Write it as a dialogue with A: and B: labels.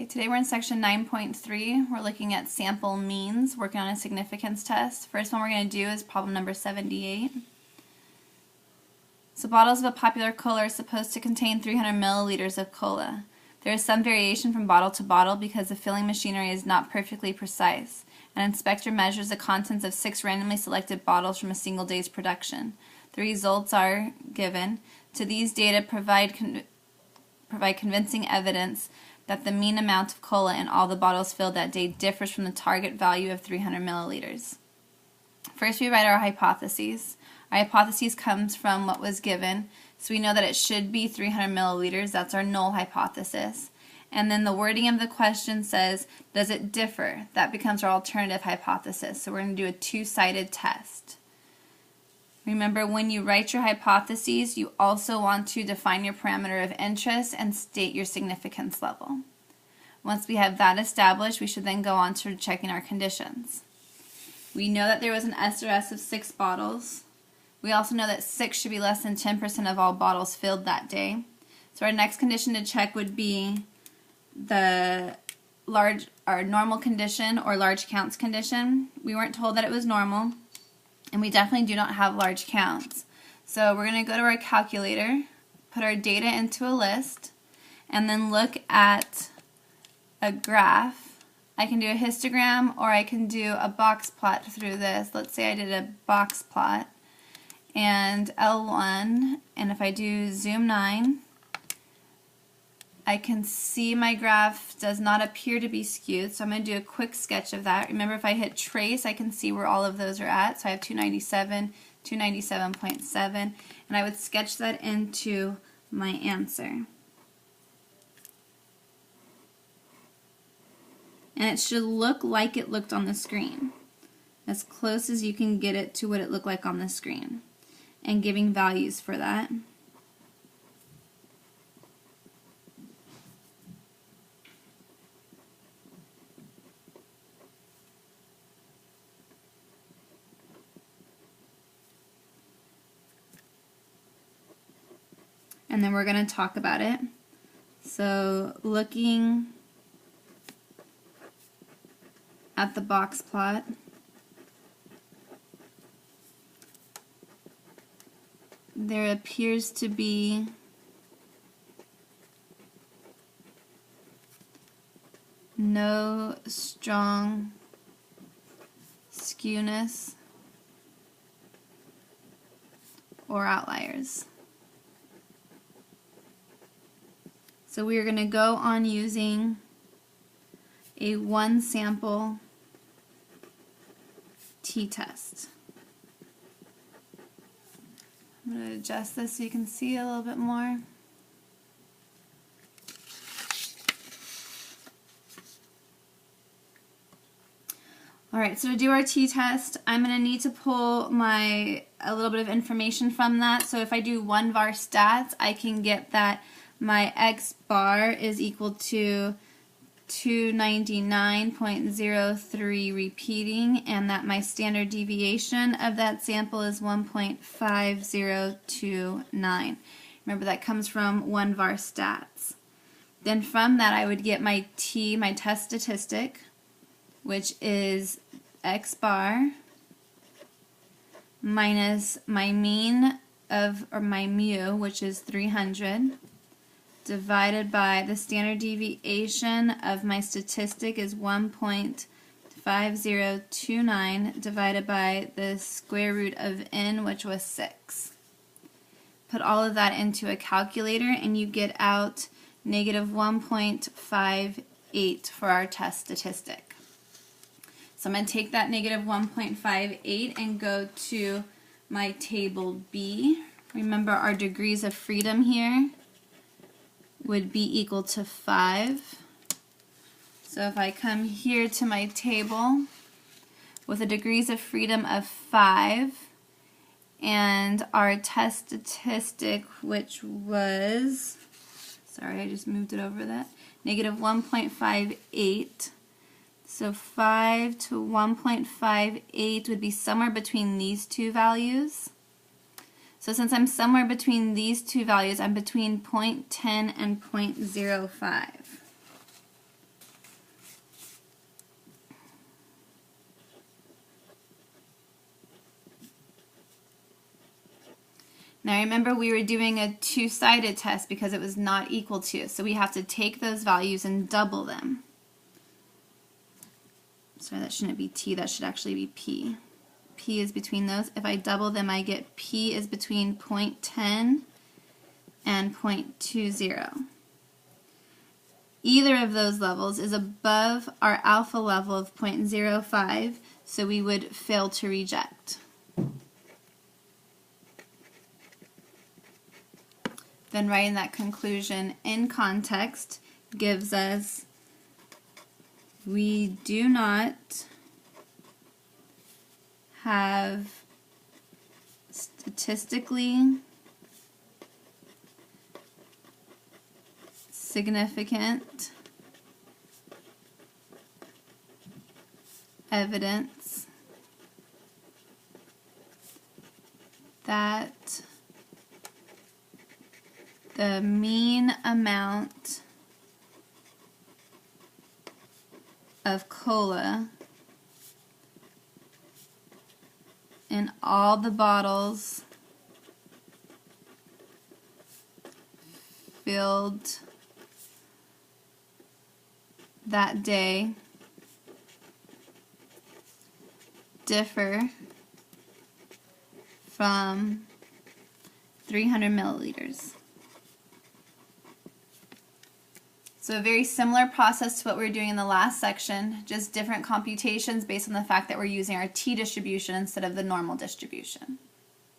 A: Okay, today we're in section 9.3. We're looking at sample means, working on a significance test. First one we're going to do is problem number 78. So bottles of a popular cola are supposed to contain 300 milliliters of cola. There is some variation from bottle to bottle because the filling machinery is not perfectly precise. An inspector measures the contents of 6 randomly selected bottles from a single day's production. The results are given. To these data provide convincing evidence that the mean amount of cola in all the bottles filled that day differs from the target value of 300 milliliters. First, we write our hypotheses. Our hypothesis comes from what was given, so we know that it should be 300 milliliters. That's our null hypothesis. And then the wording of the question says, does it differ? That becomes our alternative hypothesis. So we're going to do a two-sided test. Remember, when you write your hypotheses, you also want to define your parameter of interest and state your significance level. Once we have that established, we should then go on to checking our conditions. We know that there was an SRS of 6 bottles. We also know that 6 should be less than 10% of all bottles filled that day. So our next condition to check would be the normal condition or large counts condition. We weren't told that it was normal. And we definitely do not have large counts. So we're going to go to our calculator, put our data into a list, and then look at a graph. I can do a histogram or I can do a box plot through this. Let's say I did a box plot and L1, and if I do zoom 9, I can see my graph does not appear to be skewed, so I'm going to do a quick sketch of that. Remember, if I hit trace, I can see where all of those are at. So I have 297, 297.7, and I would sketch that into my answer. And it should look like it looked on the screen, as close as you can get it to what it looked like on the screen, and giving values for that. And then we're going to talk about it. So looking at the box plot, there appears to be no strong skewness or outliers. So we are going to go on using a one sample t-test. I'm going to adjust this so you can see a little bit more. Alright, so to do our t-test, I'm going to need to pull a little bit of information from that. So if I do one var stats, I can get that my x bar is equal to 299.03 repeating, and that my standard deviation of that sample is 1.5029. Remember, that comes from one var stats. Then from that I would get my test statistic, which is x bar minus my mean or my mu, which is 300, divided by the standard deviation of my statistic is 1.5029 divided by the square root of n, which was 6. Put all of that into a calculator and you get out negative 1.58 for our test statistic. So I'm going to take that negative 1.58 and go to my table B. Remember, our degrees of freedom here would be equal to 5. So if I come here to my table with the degrees of freedom of 5 and our test statistic, which was, sorry, I just moved it over that, negative 1.58. So 5 to 1.58 would be somewhere between these two values. So since I'm somewhere between these two values, I'm between 0.10 and 0.05. Now remember, we were doing a two-sided test because it was not equal to, so we have to take those values and double them. Sorry, that shouldn't be T, that should actually be P. P is between those. If I double them, I get P is between 0.10 and 0.20. Either of those levels is above our alpha level of 0.05, so we would fail to reject. Then writing that conclusion in context gives us, we do not have statistically significant evidence that the mean amount of cola in all the bottles filled that day differ from 300 milliliters. So a very similar process to what we were doing in the last section, just different computations based on the fact that we're using our t-distribution instead of the normal distribution.